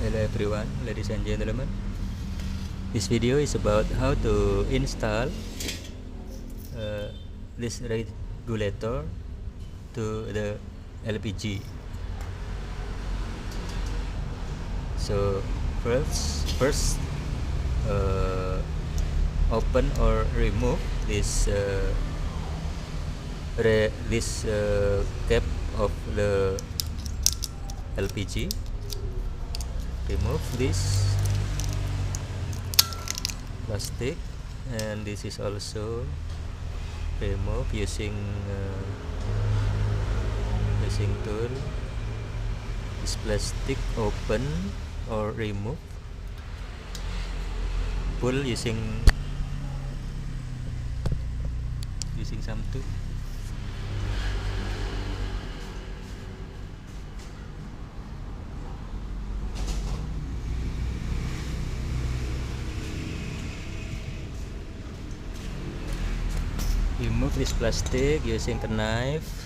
Hello everyone, ladies and gentlemen. This video is about how to install this regulator to the LPG. So first open or remove this cap of the LPG. Remove this plastic, and this is also remove using tool. This plastic open or remove, pull using some tool. Remove this plastic using the knife.